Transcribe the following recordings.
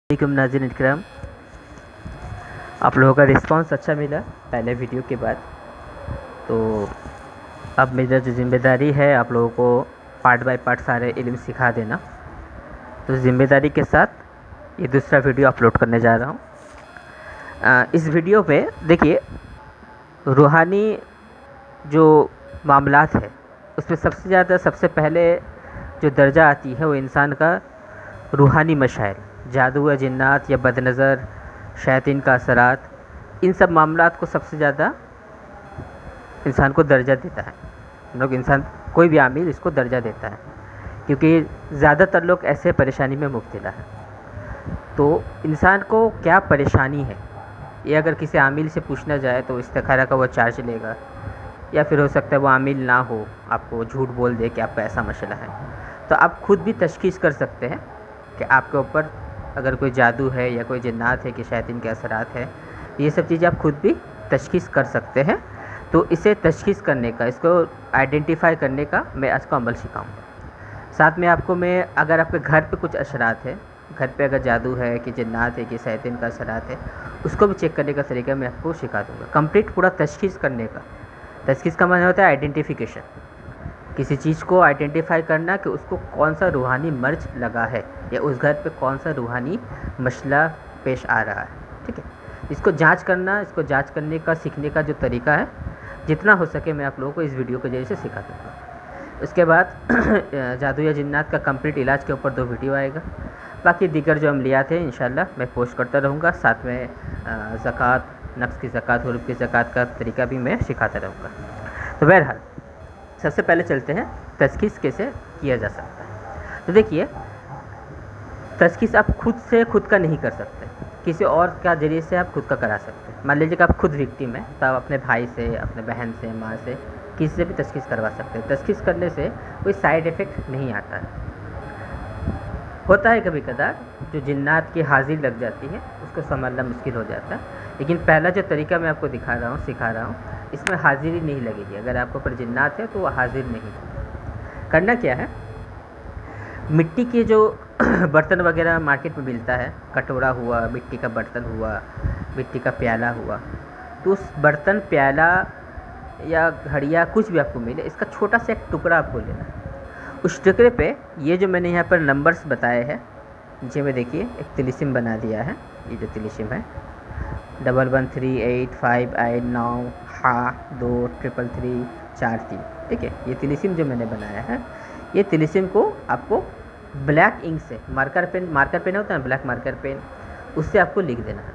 वालेकुम नाज़रीन इकराम, आप लोगों का रिस्पांस अच्छा मिला पहले वीडियो के बाद। तो अब मेरा जो ज़िम्मेदारी है आप लोगों को पार्ट बाय पार्ट सारे इल्म सिखा देना। तो ज़िम्मेदारी के साथ ये दूसरा वीडियो अपलोड करने जा रहा हूँ। इस वीडियो पे देखिए, रूहानी जो मामलात है उसमें सबसे पहले जो दर्जा आती है वो इंसान का रूहानी मशाइल, जादू या जिन्नात या बदनज़र, शैतान का असरात, इन सब मामलात को सबसे ज़्यादा इंसान को दर्जा देता है। हम लोग इंसान कोई भी आमिल इसको दर्जा देता है क्योंकि ज़्यादातर लोग ऐसे परेशानी में मुब्तला है। तो इंसान को क्या परेशानी है ये अगर किसी आमिल से पूछना जाए तो इस्तिखारा का वो चार्ज लेगा, या फिर हो सकता है वो आमिल ना हो, आपको झूठ बोल दे कि आपका ऐसा मसला है। तो आप खुद भी तशख़ीस कर सकते हैं कि आपके ऊपर अगर कोई जादू है या कोई जिन्नात है कि शैतान के असरात है। ये सब चीज़ें आप खुद भी तशख़ीस कर सकते हैं। तो इसे तशख़ीस करने का, इसको आइडेंटिफ़ाई करने का मैं आज को अमल सिखाऊंगा। साथ में आपको मैं, अगर आपके घर पे कुछ असरात है, घर पे अगर जादू है कि जिन्नात है कि शैतान का असरात है, उसको भी चेक करने का तरीका मैं आपको सिखा दूँगा। कंप्लीट पूरा तशख़ीस करने का। तशख़ीस का मतलब होता है आइडेंटिफिकेशन, किसी चीज़ को आइडेंटिफाई करना कि उसको कौन सा रूहानी मर्ज लगा है या उस घर पे कौन सा रूहानी मसला पेश आ रहा है। ठीक है, इसको जांच करना, इसको जांच करने का सीखने का जो तरीका है जितना हो सके मैं आप लोगों को इस वीडियो के जरिए से सिखा दूँगा। उसके बाद जादू या जिन्नात का कंप्लीट इलाज के ऊपर 2 वीडियो आएगा। बाकी दीगर जो अमलियात हैं इंशाल्लाह मैं पोस्ट करता रहूँगा। साथ में ज़कात, नफ्स की ज़कात, हुरूफ की ज़कात का तरीका भी मैं सिखाता रहूँगा। तो बहरहाल सबसे पहले चलते हैं तशख़ीस कैसे किया जा सकता है। तो देखिए, तशख़ीस आप खुद का नहीं कर सकते, किसी और का ज़रिए से आप खुद का करा सकते हैं। मान लीजिए कि आप खुद विक्टिम हैं, तो आप अपने भाई से, अपने बहन से, माँ से, किसी से भी तशख़ीस करवा सकते हैं। तशख़ीस करने से कोई साइड इफ़ेक्ट नहीं आता है। होता है कभी कदार जो जिन्नात की हाजिर लग जाती है उसको संभालना मुश्किल हो जाता है, लेकिन पहला जो तरीका मैं आपको दिखा रहा हूँ, सिखा रहा हूँ, इसमें हाजिरी नहीं लगेगी। अगर आपके ऊपर जिन्नात है तो वो हाजिर नहीं है। करना क्या है, मिट्टी के जो बर्तन वगैरह मार्केट में मिलता है, कटोरा हुआ, मिट्टी का बर्तन हुआ, मिट्टी का प्याला हुआ, तो उस बर्तन, प्याला या घड़िया कुछ भी आपको मिले, इसका छोटा सा एक टुकड़ा आपको लेना है। उस टुकड़े पे ये जो मैंने यहाँ पर नंबर्स बताए हैं, नीचे में देखिए एक तिलिस्म बना दिया है। ये जो तिलिस्म है 113858 हा 2 333 43, ठीक है। ये तिलिस्म जो मैंने बनाया है, ये तिलिस्म को आपको ब्लैक इंक से, मार्कर पेन होता है ना, ब्लैक मार्कर पेन, उससे आपको लिख देना है।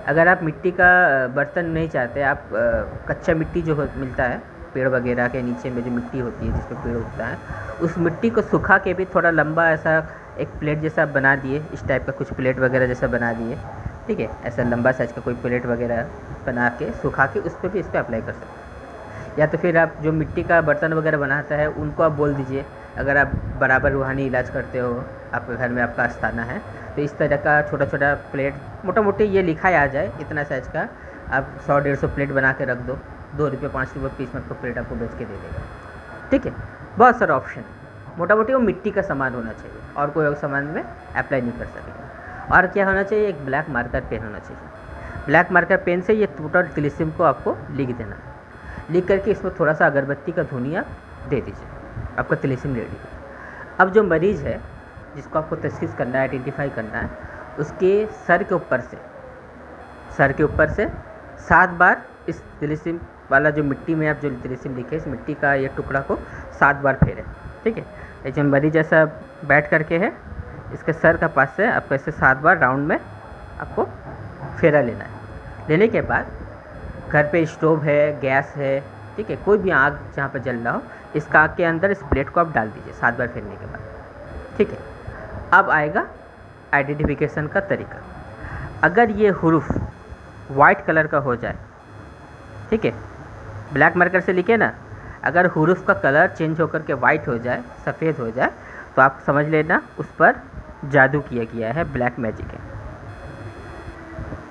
अगर आप मिट्टी का बर्तन नहीं चाहते, आप कच्चा मिट्टी जो मिलता है पेड़ वगैरह के नीचे में, जो मिट्टी होती है जिसमें पेड़ उगता है, उस मिट्टी को सुखा के भी थोड़ा लंबा ऐसा एक प्लेट जैसा बना दिए, इस टाइप का कुछ प्लेट वगैरह जैसा बना दिए, ठीक है। ऐसा लंबा साइज का कोई प्लेट वगैरह बना के सुखा के उस पर भी इस पर अप्लाई कर सकते हैं। या तो फिर आप जो मिट्टी का बर्तन वगैरह बनाता है उनको आप बोल दीजिए, अगर आप बराबर रूहानी इलाज करते हो, आपके घर में आपका आस्थाना है, तो इस तरह का छोटा छोटा प्लेट, मोटा मोटी ये लिखा आ जाए इतना साइज का, आप 100-150 प्लेट बना के रख दो, 2 रुपये 5 रुपये पीस में आपको प्लेट आपको बेच के दे देगा। ठीक है, बहुत सारा ऑप्शन है। मोटा मोटी वो मिट्टी का सामान होना चाहिए और कोई और सामान में अप्लाई नहीं कर सकेगा। और क्या होना चाहिए, एक ब्लैक मार्कर पेन होना चाहिए। ब्लैक मार्कर पेन से ये टोटल तिलिस्म को आपको लिख देना है। लिख करके इसमें थोड़ा सा अगरबत्ती का धुनिया दे दीजिए, आपका तिलिस्म रेडी है। अब जो मरीज़ है जिसको आपको तशख़ीस करना है, आइडेंटिफाई करना है, उसके सर के ऊपर से 7 बार इस तिलिस्म वाला जो मिट्टी में आप जो तिलिस्म लिखे, इस मिट्टी का ये टुकड़ा को 7 बार फेरें। ठीक है, ये जो मरीज जैसा बैठ करके है, इसके सर का पास से आपको ऐसे 7 बार राउंड में आपको फेरा लेना है। लेने के बाद घर पे स्टोव है, गैस है, ठीक है, कोई भी आग जहाँ पर जल रहा हो, इस आग के अंदर इस प्लेट को आप डाल दीजिए 7 बार फेरने के बाद। ठीक है, अब आएगा आइडेंटिफिकेशन का तरीका। अगर ये हुरूफ वाइट कलर का हो जाए, ठीक है, ब्लैक मार्कर से लिखे ना, अगर हुरूफ का कलर चेंज होकर के वाइट हो जाए, सफ़ेद हो जाए, तो आप समझ लेना उस पर जादू किया गया है, ब्लैक मैजिक है।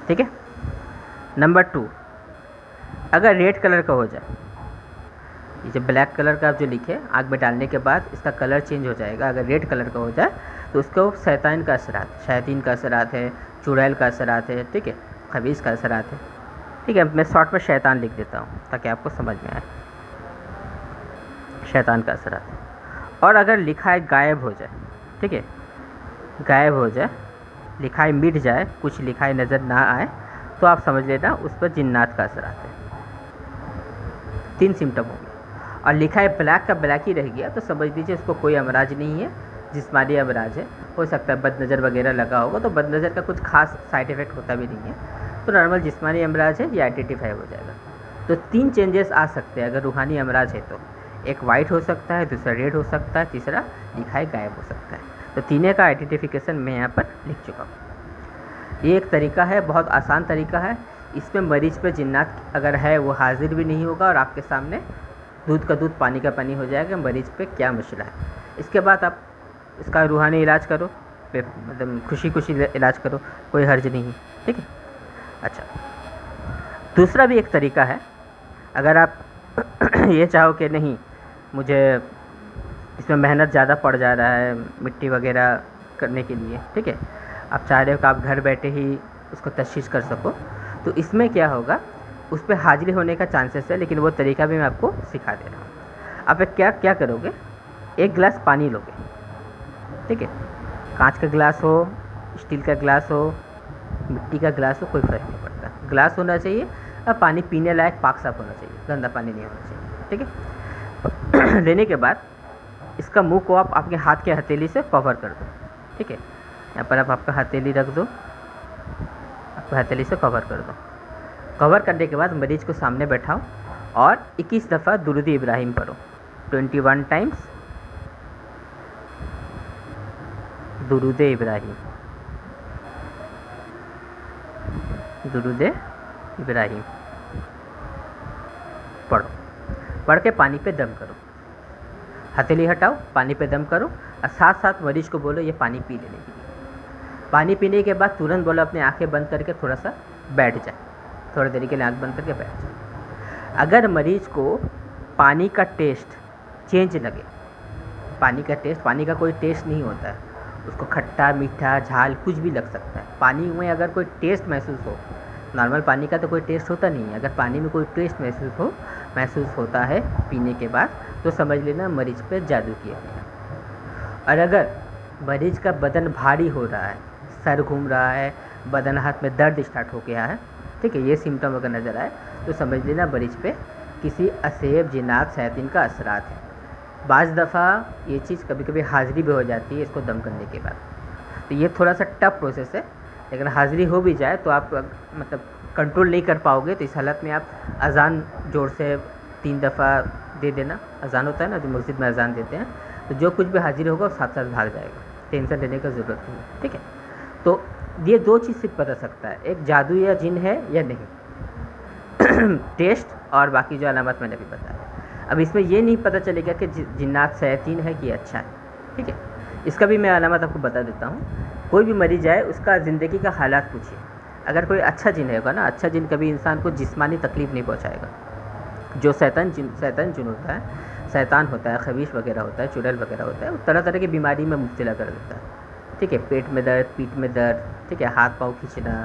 ठीक है। नंबर 2, अगर रेड कलर का हो जाए, ये जो ब्लैक कलर का आप जो लिखे, आग में डालने के बाद इसका कलर चेंज हो जाएगा। अगर रेड कलर का हो जाए तो उसको शैतान का असरात, शैतान का असरात है, चुड़ैल का असरात है, ठीक है, खबीस का असरात है, ठीक है। मैं शॉर्ट में शैतान लिख देता हूँ ताकि आपको समझ में आए, शैतान का असरात है। और अगर लिखाई गायब हो जाए, ठीक है, गायब हो जाए, लिखाई मिट जाए, कुछ लिखाई नज़र ना आए, तो आप समझ लेना उस पर जिन्नात का असर आता है। 3 सिम्टम हो गए। और लिखाई ब्लैक का ब्लैक ही रह गया तो समझ लीजिए उसको कोई अमराज नहीं है, जिस्मानी अमराज है। हो सकता है बदनज़र वगैरह लगा होगा, तो बदनज़र का कुछ खास साइड इफ़ेक्ट होता भी नहीं है, तो नॉर्मल जिस्मानी अमराज है, ये आइडेंटिफाई हो जाएगा। तो 3 चेंजेस आ सकते हैं अगर रूहानी अमराज है तो, एक वाइट हो सकता है, दूसरा रेड हो सकता है, तीसरा लिखाई गायब हो सकता है। तो तीनों का आइडेंटिफिकेशन मैं यहाँ पर लिख चुका हूँ। ये एक तरीका है, बहुत आसान तरीका है। इसमें मरीज़ पे जिन्नात अगर है वो हाजिर भी नहीं होगा और आपके सामने दूध का दूध पानी का पानी हो जाएगा मरीज़ पे क्या मसला है। इसके बाद आप इसका रूहानी इलाज करो, मतलब खुशी खुशी इलाज करो, कोई हर्ज नहीं, ठीक है। अच्छा, दूसरा भी एक तरीका है, अगर आप ये चाहो कि नहीं मुझे इसमें मेहनत ज़्यादा पड़ जा रहा है मिट्टी वगैरह करने के लिए, ठीक है, आप चाह रहे हो कि आप घर बैठे ही उसको तशख़ीस कर सको, तो इसमें क्या होगा, उस पर हाजिरी होने का चांसेस है, लेकिन वो तरीका भी मैं आपको सिखा दे रहा हूँ। आप क्या क्या करोगे, 1 गिलास पानी लोगे, ठीक है, कांच का गिलास हो, स्टील का गिलास हो, मिट्टी का गिलास हो, कोई फ़र्क नहीं पड़ता, गिलास होना चाहिए और पानी पीने लायक पाक साफ होना चाहिए, गंदा पानी नहीं होना चाहिए, ठीक है। लेने के बाद इसका मुंह को आप अपने हाथ के हथेली से कवर कर दो, ठीक है, यहाँ पर आप आपका हथेली रख दो, आपका हथेली से कवर कर दो। कवर करने के बाद मरीज़ को सामने बैठाओ और 21 दफ़ा दुरूद इब्राहिम पढ़ो, 21 टाइम्स दुरूद इब्राहिम, दुरूद इब्राहिम पढ़ो। पढ़ के पानी पे दम करो, हथेली हटाओ, पानी पे दम करो और साथ साथ मरीज़ को बोलो ये पानी पी लेने के लिए। पानी पीने के बाद तुरंत बोलो अपनी आंखें बंद करके थोड़ा सा बैठ जाए, थोड़ी देर के लिए आँख बंद करके बैठ जाए। अगर मरीज़ को पानी का टेस्ट चेंज लगे, पानी का टेस्ट, पानी का कोई टेस्ट नहीं होता है, उसको खट्टा मीठा झाल कुछ भी लग सकता है, पानी में अगर कोई टेस्ट महसूस हो, नॉर्मल पानी का तो कोई टेस्ट होता नहीं है, अगर पानी में कोई टेस्ट महसूस होता है पीने के बाद, तो समझ लेना मरीज़ पे जादू किया गया। और अगर मरीज़ का बदन भारी हो रहा है, सर घूम रहा है, बदन हाथ में दर्द स्टार्ट हो गया है, ठीक है, ये सिम्टम अगर नज़र आए तो समझ लेना मरीज़ पे किसी असेब जिन्नात शैतान का असरात है। बाज़ दफ़ा ये चीज़ कभी कभी हाज़िरी भी हो जाती है इसको दम करने के बाद, तो ये थोड़ा सा टफ प्रोसेस है, लेकिन हाज़िरी हो भी जाए तो आप मतलब कंट्रोल नहीं कर पाओगे, तो इस हालत में आप अज़ान ज़ोर से 3 दफ़ा दे देना, अज़ान होता है ना जो मस्जिद में अज़ान देते हैं, तो जो कुछ भी हाजिर होगा वो साथ साथ भाग जाएगा, टेंशन लेने की ज़रूरत नहीं है, ठीक है। तो ये 2 चीज़ सिर्फ बता सकता है, एक जादू या जिन है या नहीं टेस्ट और बाकी जो अलामत मैंने भी बताया। अब इसमें ये नहीं पता चलेगा कि जिन्नात शैतान है कि अच्छा है, ठीक है, इसका भी मैं अलामत आपको बता देता हूँ। कोई भी मरीज आए उसका ज़िंदगी का हालात पूछिए, अगर कोई अच्छा जिन होगा ना, अच्छा जिन कभी इंसान को जिस्मानी तकलीफ़ नहीं पहुँचाएगा। जो शैतान जिन होता है, शैतान होता है, खबीश वगैरह होता है, चुड़ैल वगैरह होता है, वो तरह तरह की बीमारी में मुब्तला कर देता है, ठीक है, पेट में दर्द, पीठ में दर्द, ठीक है, हाथ पाँव खींचना,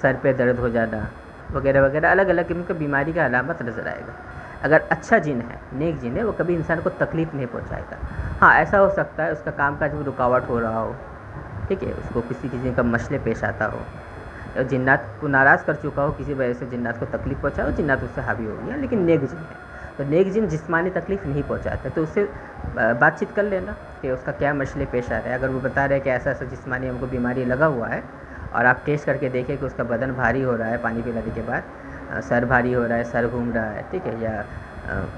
सर पे दर्द हो जाना वगैरह वगैरह, अलग अलग किस्म की बीमारी का अलामत नज़र आएगा। अगर अच्छा जिन है, नेक जिन है, वो कभी इंसान को तकलीफ़ नहीं पहुंचाएगा। हाँ, ऐसा हो सकता है उसका कामकाज में रुकावट हो रहा हो, ठीक है, उसको किसी किसी का मसले पेश आता हो, या जिन्नात को नाराज़ कर चुका हो, किसी वजह से जिन्नात को तकलीफ़ पहुँचा हो, जिन्नात उससे हावी हो गया, लेकिन नेक जिन है, तो नेक जिन जिस्मानी तकलीफ़ नहीं पहुँचाता, तो उससे बातचीत कर लेना कि उसका क्या मसले पेश आ रहा है। अगर वो बता रहे हैं कि ऐसा ऐसा जिस्मानी हमको बीमारी लगा हुआ है, और आप टेस्ट करके देखें कि उसका बदन भारी हो रहा है पानी पिलाने के बाद, सर भारी हो रहा है, सर घूम रहा है, ठीक है, या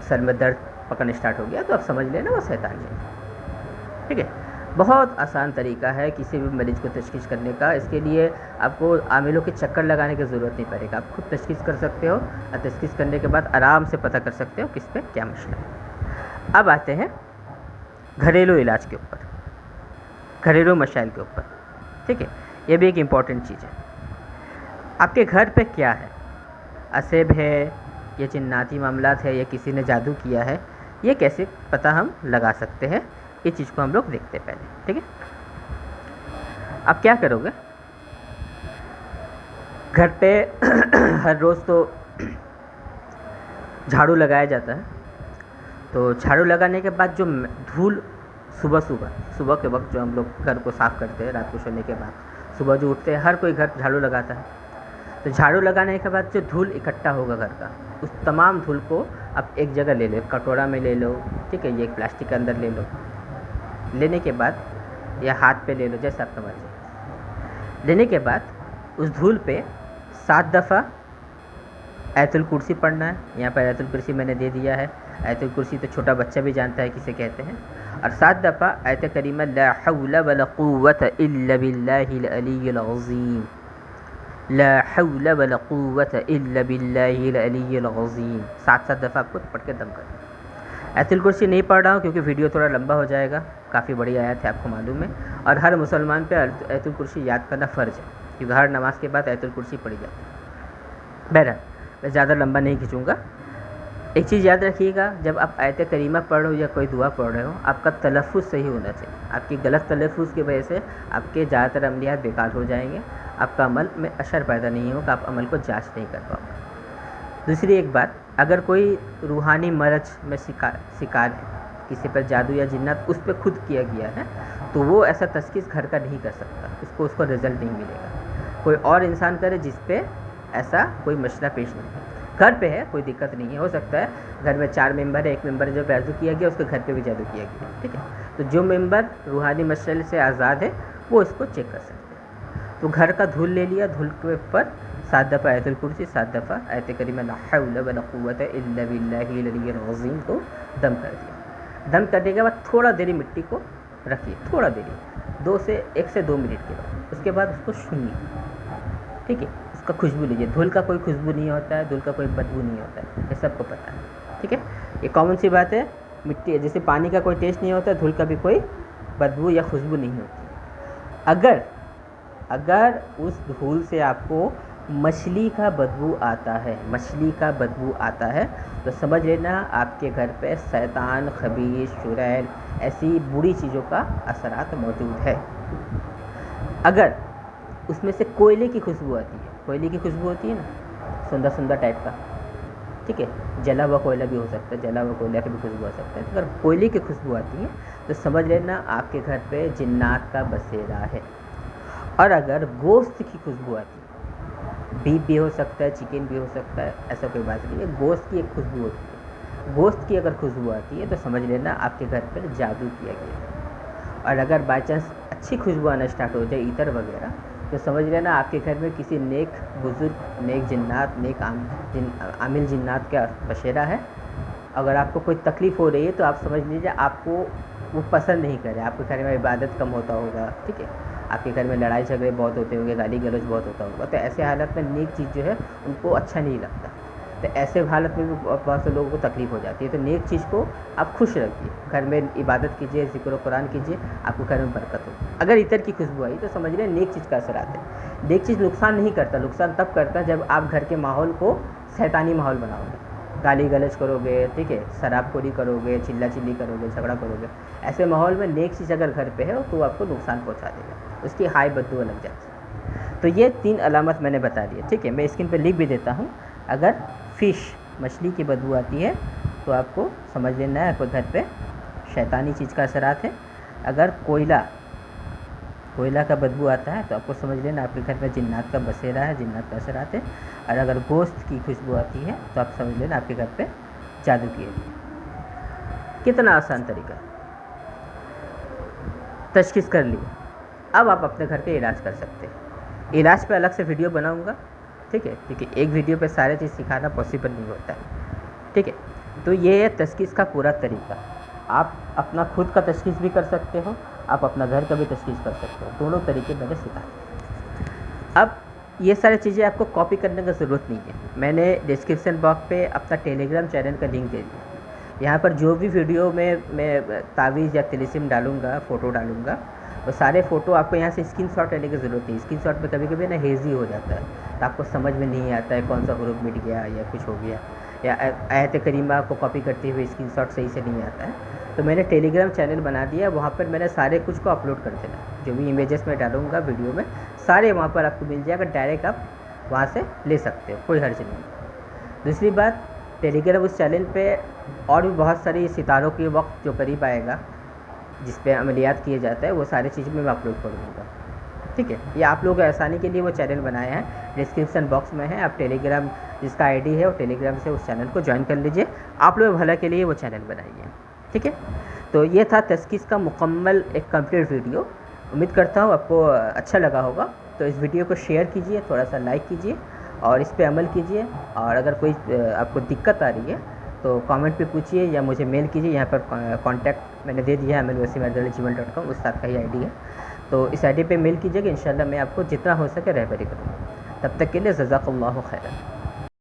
सर में दर्द पकड़ना स्टार्ट हो गया, तो आप समझ लेना वो शैतान है, ठीक है। बहुत आसान तरीका है किसी भी मरीज़ को तशख़ीस करने का। इसके लिए आपको आमिलों के चक्कर लगाने की ज़रूरत नहीं पड़ेगा, आप खुद तशख़ीस कर सकते हो, और तशख़ीस करने के बाद आराम से पता कर सकते हो किस पे क्या मसला है। अब आते हैं घरेलू इलाज के ऊपर, घरेलू मसाइल के ऊपर, ठीक है, ये भी एक इम्पॉर्टेंट चीज़ है। आपके घर पे क्या है, असेब है, ये जिन्नाती मामलात है, या किसी ने जादू किया है, ये कैसे पता हम लगा सकते हैं, ये चीज़ को हम लोग देखते हैं पहले, ठीक है। अब क्या करोगे, घर पे हर रोज़ तो झाड़ू लगाया जाता है, तो झाड़ू लगाने के बाद जो धूल सुबह के वक्त जो हम लोग घर को साफ़ करते हैं, रात को सोने के बाद सुबह जो उठते हैं हर कोई घर झाड़ू लगाता है, तो झाड़ू लगाने के बाद जो धूल इकट्ठा होगा घर का, उस तमाम धूल को आप एक जगह ले लो, एक कटोरा में ले लो, ठीक है, ये एक प्लास्टिक के अंदर ले लो। लेने के बाद या हाथ पे ले लो, जैसे आपका मर्जी। लेने के बाद उस धूल पे 7 दफ़ा आयतुल कुर्सी पढ़ना है। यहाँ पर आयतुल कुर्सी मैंने दे दिया है। आयतुल कुर्सी तो छोटा बच्चा भी जानता है किसे कहते हैं। और 7 दफ़ा आयत करीमा ला हौला वला कुव्वत इल्ला बिल्लाहिल अलिय्यिल अज़ीम, ला हौला वला कुव्वत इल्ला बिल्लाहिल अलिय्यिल अज़ीम 7 दफ़ा आपको पढ़ के दम करना। आयतुल कुर्सी नहीं पढ़ रहा हूँ क्योंकि वीडियो थोड़ा लंबा हो जाएगा, काफ़ी बड़ी आयत है, आपको मालूम है। और हर मुसलमान पे आयतुल कुर्सी याद करना फ़र्ज़ है, क्योंकि हर नमाज के बाद आयतुल कुर्सी पढ़ी जाती है। बहरहाल मैं ज़्यादा लंबा नहीं खींचूँगा। एक चीज़ याद रखिएगा, जब आप आयत करीमा पढ़ रहे हो या कोई दुआ पढ़ रहे हो, आपका तलफ़ुज़ सही होना चाहिए। आपकी गलत तलफ़ुज़ की वजह से आपके ज़्यादातर अमलियात बेकार हो जाएंगे, आपका अमल में असर पैदा नहीं होगा, आप अमल को जांच नहीं कर पाओगे। दूसरी एक बात, अगर कोई रूहानी मरज में शिकार है, किसी पर जादू या जिन्नात उस पर खुद किया गया है, तो वो ऐसा तस्कीस घर का नहीं कर सकता, उसको रिज़ल्ट नहीं मिलेगा। कोई और इंसान करे जिस पे ऐसा कोई मसला पेश नहीं है। घर पे है कोई दिक्कत नहीं है, हो सकता है घर में 4 मेंबर है, एक मेंबर जो जादू किया गया उसके घर पे भी जादू किया गया, ठीक है। तो जो मेंबर रूहानी मसले से आज़ाद है वो इसको चेक कर सकते हैं। तो घर का धूल ले लिया, धूल के ऊपर 7 दफ़ा आयतुल कुर्सी, 7 दफ़ा आयत करीमा ला हौला वला कुव्वत इल्ला बिल्लाहिल अलिय्यिल अज़ीम को दम कर दिया। दम करने के बाद थोड़ा देरी मिट्टी को रखिए, थोड़ा देरी 1 से 2 मिनट के बाद, उसके बाद उसको सुनिए, ठीक है। उसका खुशबू लीजिए, धूल का कोई खुशबू नहीं होता है, धूल का कोई बदबू नहीं होता है, ये सबको पता है, ठीक है। ये कॉमन सी बात है। मिट्टी जैसे पानी का कोई टेस्ट नहीं होता, धूल का भी कोई बदबू या खुशबू नहीं होती। अगर उस धूल से आपको मछली का बदबू आता है, मछली का बदबू आता है, तो समझ लेना आपके घर पे शैतान, खबीस, चुड़ैल ऐसी बुरी चीज़ों का असरात मौजूद है। अगर उसमें से कोयले की खुशबू आती है, कोयले की खुशबू होती है ना, सुंदर सुंदर टाइप का, ठीक है, जला हुआ कोयला भी हो सकता है, जला हुआ कोयला की भी खुशबू आ सकता है। अगर कोयले की खुशबू आती है तो समझ लेना आपके घर पे जिन्नात का बसेरा है। और अगर गोश्त की खुशबू आती है, बीफ भी हो सकता है, चिकन भी हो सकता है, ऐसा कोई बात नहीं है, गोश्त की एक खुशबू होती है, गोश्त की अगर खुशबू आती है तो समझ लेना आपके घर पर जादू किया गया है। और अगर बाई चांस अच्छी खुशबू आना स्टार्ट हो जाए, इतर वगैरह, तो समझ लेना आपके घर में किसी नेक बुज़ुर्ग, नेक जिन्नात, नेक आमिल जिन्नात का बसेरा है। अगर आपको कोई तकलीफ़ हो रही है तो आप समझ लीजिए आपको वो पसंद नहीं करे, आपके घर में इबादत कम होता होगा, ठीक है, आपके घर में लड़ाई झगड़े बहुत होते होंगे, गाली गलौज बहुत होता होगा, तो ऐसे हालत में नेक चीज़ जो है उनको अच्छा नहीं लगता। तो ऐसे हालत में भी बहुत से लोगों को तकलीफ़ हो जाती है। तो नेक चीज़ को आप खुश रखिए, घर में इबादत कीजिए, ज़िक्र कुरान कीजिए, आपको घर में बरकत हो। अगर इतर की खुशबू आई तो समझ लें नेक चीज़ का असर आता है। नेक चीज़ नुकसान नहीं करता, नुकसान तब करता है जब आप घर के माहौल को शैतानी माहौल बनाओगे, गाली गलौज करोगे, ठीक है, शराबखोरी करोगे, चिल्ला चिल्ली करोगे, झगड़ा करोगे। ऐसे माहौल में नेक चीज़ अगर घर पे है तो आपको नुकसान पहुंचा देगा, उसकी हाई बददुआ लग जाती है। तो ये 3 अलामत मैंने बता दी है, ठीक है। मैं स्क्रीन पे लिख भी देता हूँ। अगर फ़िश, मछली की बदबू आती है तो आपको समझ लेना है आपके घर पे शैतानी चीज़ का असरात है। अगर कोयला का बदबू आता है तो आपको समझ लेना आपके घर में जिन्नात का बसेरा है, जिन्नात का असरात है। और अगर गोश्त की खुशबू आती है तो आप समझ लेना आपके घर पे जादू किया गया। कितना आसान तरीका है, तशख़ीस कर लिया। अब आप अपने घर पे इलाज कर सकते हैं। इलाज पे अलग से वीडियो बनाऊंगा, ठीक है, क्योंकि एक वीडियो पे सारे चीज़ सिखाना पॉसिबल नहीं होता है, ठीक है। तो ये है तशख़ीस का पूरा तरीका। आप अपना खुद का तशख़ीस भी कर सकते हो, आप अपना घर का भी तशख़ीस कर सकते हो, दोनों तरीके मैंने सिखाए। अब ये सारी चीज़ें आपको कॉपी करने की ज़रूरत नहीं है। मैंने डिस्क्रिप्शन बॉक्स पे अपना टेलीग्राम चैनल का लिंक दे दिया। यहाँ पर जो भी वीडियो में मैं तावीज़ या तिलिस्म डालूँगा, फ़ोटो डालूँगा, वो सारे फ़ोटो आपको यहाँ से स्क्रीनशॉट लेने की ज़रूरत नहीं। स्क्रीनशॉट में कभी कभी ना हेज़ी हो जाता है, तो आपको समझ में नहीं आता है कौन सा हुरूफ मिट गया या कुछ हो गया, या आयत करीमा को कॉपी करते हुए स्क्रीनशॉट सही से नहीं आता है। तो मैंने टेलीग्राम चैनल बना दिया, वहाँ पर मैंने सारे कुछ को अपलोड कर देना, जो भी इमेजेस मैं डालूँगा वीडियो में सारे वहाँ पर आपको मिल जाएगा, डायरेक्ट आप वहाँ से ले सकते हो, कोई हर्ज नहीं। दूसरी बात, टेलीग्राम उस चैनल पे और भी बहुत सारी सितारों के वक्त जो करीब आएगा जिस पे अमलियात किए जाते हैं, वो सारी चीज़ें मैं अपलोड कर दूँगा, ठीक है। ये आप लोगों को आसानी के लिए वो चैनल बनाए हैं, डिस्क्रिप्शन बॉक्स में है, आप टेलीग्राम जिसका आईडी है वो टेलीग्राम से उस चैनल को ज्वाइन कर लीजिए, आप लोग भला के लिए वो चैनल बनाइए, ठीक है। तो ये था तस्कीस का मुकम्मल एक कंप्लीट वीडियो। उम्मीद करता हूँ आपको अच्छा लगा होगा। तो इस वीडियो को शेयर कीजिए, थोड़ा सा लाइक कीजिए और इस पे अमल कीजिए। और अगर कोई आपको दिक्कत आ रही है तो कमेंट पे पूछिए या मुझे मेल कीजिए, यहाँ पर कॉन्टैक्ट मैंने दे दिया है, amelwasim@gmail.com, उस साथ का ही आईडी है। तो इस आईडी पे मेल कीजिएगा, इंशाल्लाह मैं आपको जितना हो सके रहबरी करूँगा। तब तक के लिए जज़ाकल्लाहु खैरन।